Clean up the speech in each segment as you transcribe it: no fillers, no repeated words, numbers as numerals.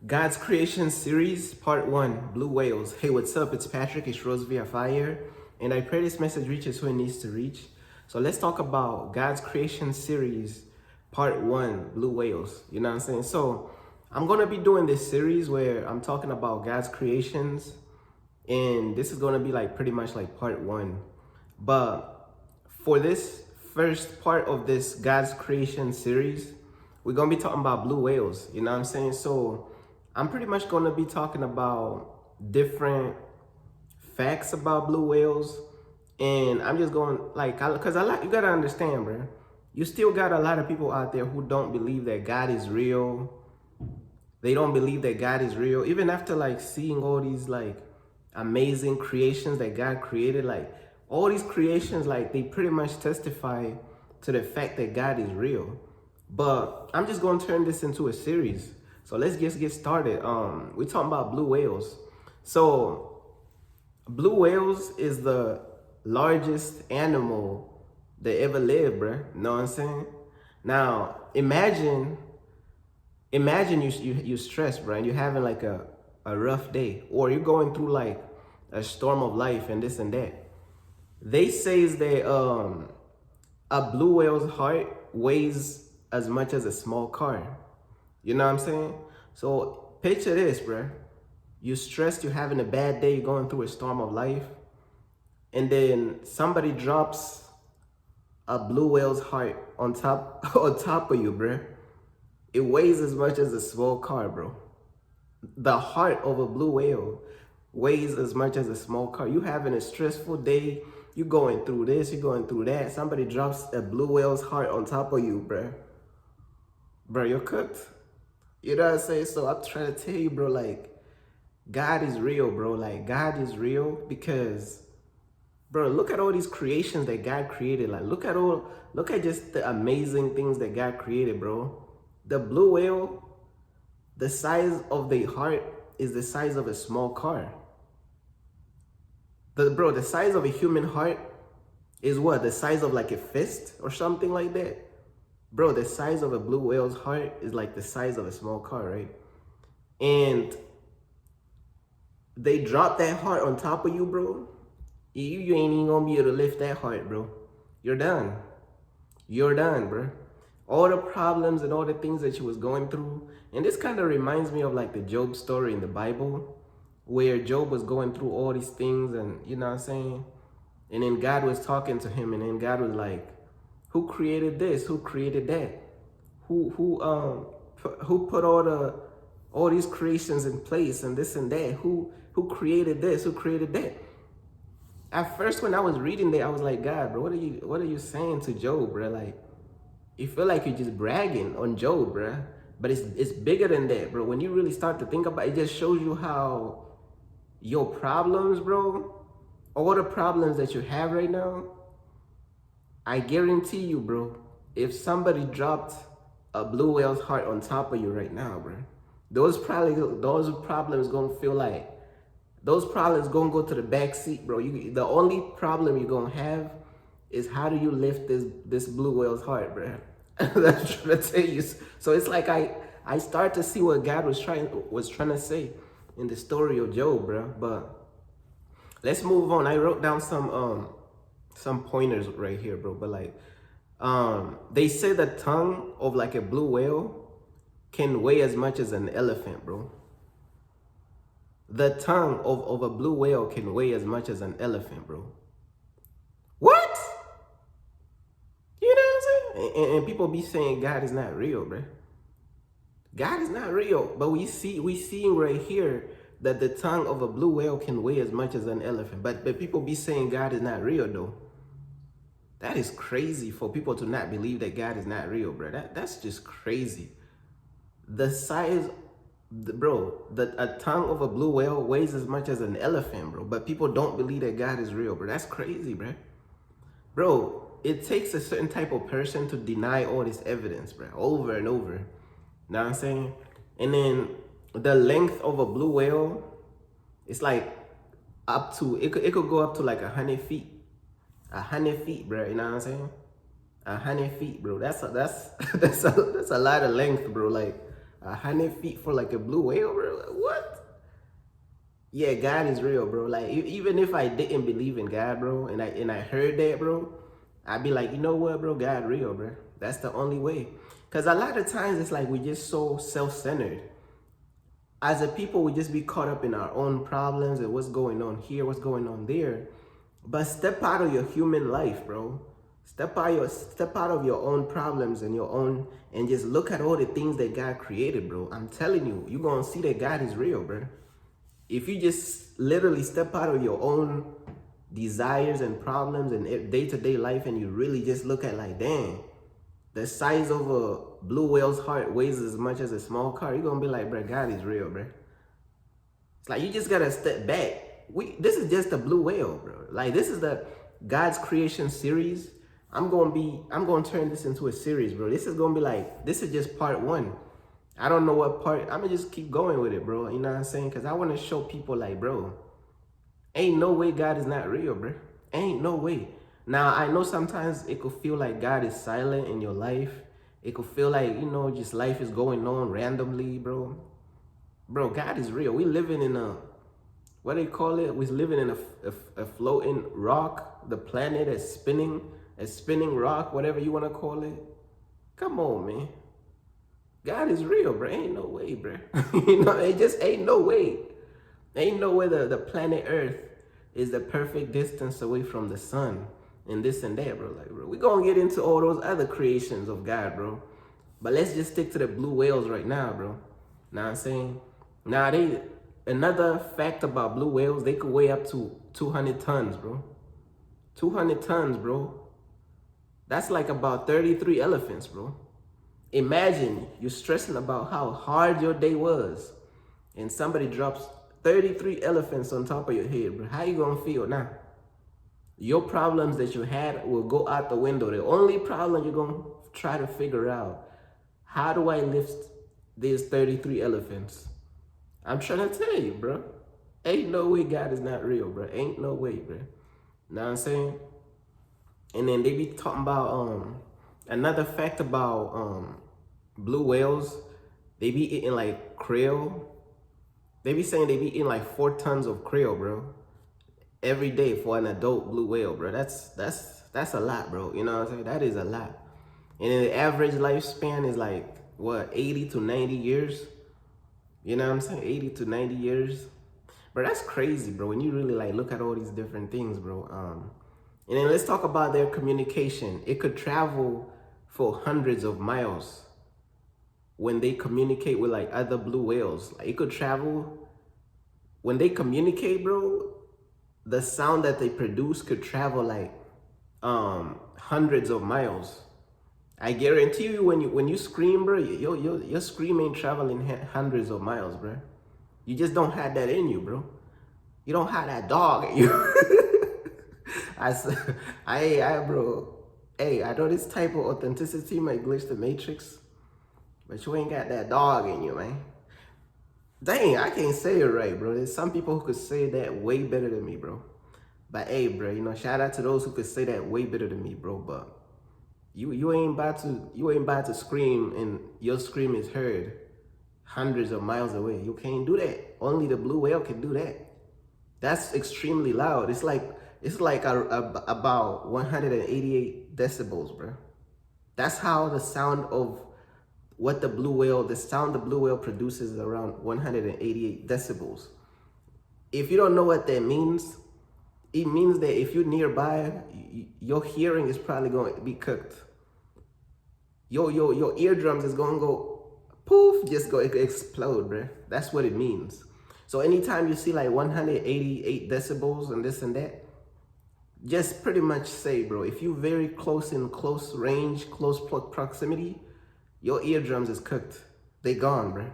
God's Creation Series, Part 1, Blue Whales. Hey, what's up? It's Patrick, it's Rose via Fire, and I pray this message reaches who it needs to reach. So let's talk about God's Creation Series, Part 1, Blue Whales. You know what I'm saying? So I'm going to be doing this series where I'm talking about God's creations, and this is going to be like pretty much like Part 1. But for this first part of this God's Creation Series, we're going to be talking about blue whales. You know what I'm saying? So I'm pretty much going to be talking about different facts about blue whales. And I'm just going because you got to understand, bro. You still got a lot of people out there who don't believe that God is real. They don't believe that God is real. Even after like seeing all these like amazing creations that God created, like all these creations, like they pretty much testify to the fact that God is real. But I'm just going to turn this into a series. So let's just get started. We're talking about blue whales. So blue whales is the largest animal that ever lived, bruh. Know what I'm saying? Now, imagine you stressed, bro, and you're having like a rough day, or you're going through like a storm of life and this and that. They say that a blue whale's heart weighs as much as a small car. You know what I'm saying? So picture this, bro. You're stressed, you're having a bad day, you're going through a storm of life, and then somebody drops a blue whale's heart on top on top of you, bro. It weighs as much as a small car, bro. The heart of a blue whale weighs as much as a small car. You having a stressful day, you going through this, you're going through that. Somebody drops a blue whale's heart on top of you, bro. Bro, you're cooked. You know what I'm saying? So I'm trying to tell you, bro, like, God is real, bro. Like, God is real because, bro, look at all these creations that God created. Like, look at just the amazing things that God created, bro. The blue whale, the size of the heart is the size of a small car. The size of a human heart is what? The size of like a fist or something like that. Bro, the size of a blue whale's heart is like the size of a small car, right? And they drop that heart on top of you, bro. You ain't even gonna be able to lift that heart, bro. You're done. You're done, bro. All the problems and all the things that you was going through. And this kind of reminds me of like the Job story in the Bible, where Job was going through all these things, and you know what I'm saying? And then God was talking to him, and then God was like, who created this? Who created that? Who put all these creations in place and this and that? Who created this? Who created that? At first, when I was reading that, I was like, God, bro, what are you saying to Job, bro? Like, you feel like you're just bragging on Job, bro. But it's bigger than that, bro. When you really start to think about it, it just shows you how your problems, bro, all the problems that you have right now, I guarantee you, bro, if somebody dropped a blue whale's heart on top of you right now, bro, those problems gonna feel like, those problems gonna go to the back seat, bro. The only problem you're gonna have is how do you lift this blue whale's heart, bro? That's trying to tell you. So it's like I start to see what God was trying to say in the story of Job, bro. But let's move on. I wrote down some pointers right here, bro. But like, they say the tongue of like a blue whale can weigh as much as an elephant, bro. The tongue of a blue whale can weigh as much as an elephant, bro. What? You know what I'm saying? And people be saying God is not real, bro. God is not real, but we seeing right here that the tongue of a blue whale can weigh as much as an elephant. But people be saying God is not real, though. That is crazy for people to not believe that God is not real, bro. That's just crazy. The size, a tongue of a blue whale weighs as much as an elephant, bro. But people don't believe that God is real, bro. That's crazy, bro. Bro, it takes a certain type of person to deny all this evidence, bro, over and over. You know what I'm saying? And then the length of a blue whale, it's like it could go up to like 100 feet. 100 feet, bro. You know what I'm saying? 100 feet, bro. That's a lot of length, bro. Like, 100 feet for like a blue whale, bro. Like, what? Yeah, God is real, bro. Like even if I didn't believe in God, bro, and I heard that, bro, I'd be like, you know what, bro? God real, bro. That's the only way. Cause a lot of times it's like we just so self-centered. As a people, we just be caught up in our own problems and what's going on here, what's going on there. But step out of your human life, bro. Step out of your own problems and your own and just look at all the things that God created, bro. I'm telling you, you're gonna see that God is real, bro. If you just literally step out of your own desires and problems and day-to-day life and you really just look at like, dang, the size of a blue whale's heart weighs as much as a small car, you're gonna be like, bro, God is real, bro. It's like you just gotta step back. This is just a blue whale, bro. Like this is the God's creation series. I'm gonna turn this into a series, bro. This is gonna be like, this is just part 1. I don't know what part, I'm gonna just keep going with it, bro. You know what I'm saying? Cause I wanna show people like, bro, ain't no way God is not real, bro. Ain't no way. Now, I know sometimes it could feel like God is silent in your life. It could feel like, you know, just life is going on randomly, bro. Bro, God is real. We living in a, what do you call it? We're living in a floating rock. The planet is spinning, a spinning rock, whatever you want to call it. Come on, man. God is real, bro. Ain't no way, bro. You know, it just ain't no way. Ain't no way the planet Earth is the perfect distance away from the sun and this and that, bro. Like, bro, we're gonna get into all those other creations of God, bro. But let's just stick to the blue whales right now, bro. Know what I'm saying? Now, another fact about blue whales, they could weigh up to 200 tons, bro. 200 tons, bro. That's like about 33 elephants, bro. Imagine you're stressing about how hard your day was and somebody drops 33 elephants on top of your head, bro. How you gonna feel now? Your problems that you had will go out the window. The only problem you're gonna try to figure out, how do I lift these 33 elephants? I'm trying to tell you, bro. Ain't no way God is not real, bro. Ain't no way, bro. Know what I'm saying? And then they be talking about another fact about blue whales. They be eating like krill. They be saying they be eating like 4 tons of krill, bro, every day for an adult blue whale, bro. That's a lot, bro. You know what I'm saying? That is a lot. And then the average lifespan is like what, 80 to 90 years. You know what I'm saying? 80 to 90 years. Bro, that's crazy, bro. When you really like look at all these different things, bro. And then let's talk about their communication. It could travel for hundreds of miles when they communicate with like other blue whales. Like it could travel, when they communicate, bro, the sound that they produce could travel like hundreds of miles. I guarantee you, when you scream, bro, your scream ain't traveling hundreds of miles, bro. You just don't have that in you, bro. You don't have that dog in you. Bro. Hey, I know this type of authenticity might glitch the matrix, but you ain't got that dog in you, man. Dang, I can't say it right, bro. There's some people who could say that way better than me, bro. But hey, bro, you know, shout out to those who could say that way better than me, bro. But you ain't about to scream and your scream is heard hundreds of miles away. You can't do that. Only the blue whale can do that. That's extremely loud. It's like about 188 decibels, bro. That's how the sound of what the sound the blue whale produces is around 188 decibels. If you don't know what that means, it means that if you're nearby, your hearing is probably going to be cooked. Your eardrums is going to go poof, just go explode, bro. That's what it means. So anytime you see like 188 decibels and this and that, just pretty much say, bro, if you're very close range, close proximity, your eardrums is cooked. They gone, bro.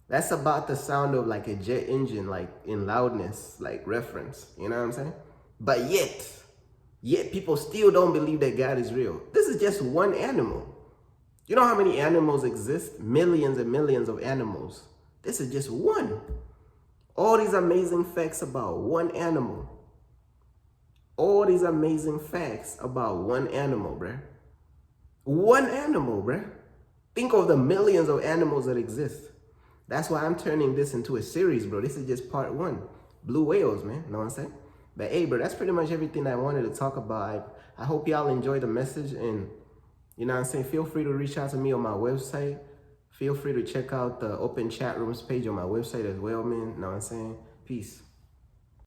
That's about the sound of like a jet engine, like in loudness, like reference. You know what I'm saying? But yet people still don't believe that God is real. This is just one animal. You know how many animals exist? Millions and millions of animals. This is just one. All these amazing facts about one animal. All these amazing facts about one animal, bruh. One animal, bruh. Think of the millions of animals that exist. That's why I'm turning this into a series, bro. This is just part one. Blue whales, man. Know what I'm saying? But hey, bro, that's pretty much everything I wanted to talk about. I hope y'all enjoy the message, and you know what I'm saying? Feel free to reach out to me on my website. Feel free to check out the open chat rooms page on my website as well, man. Know what I'm saying? Peace.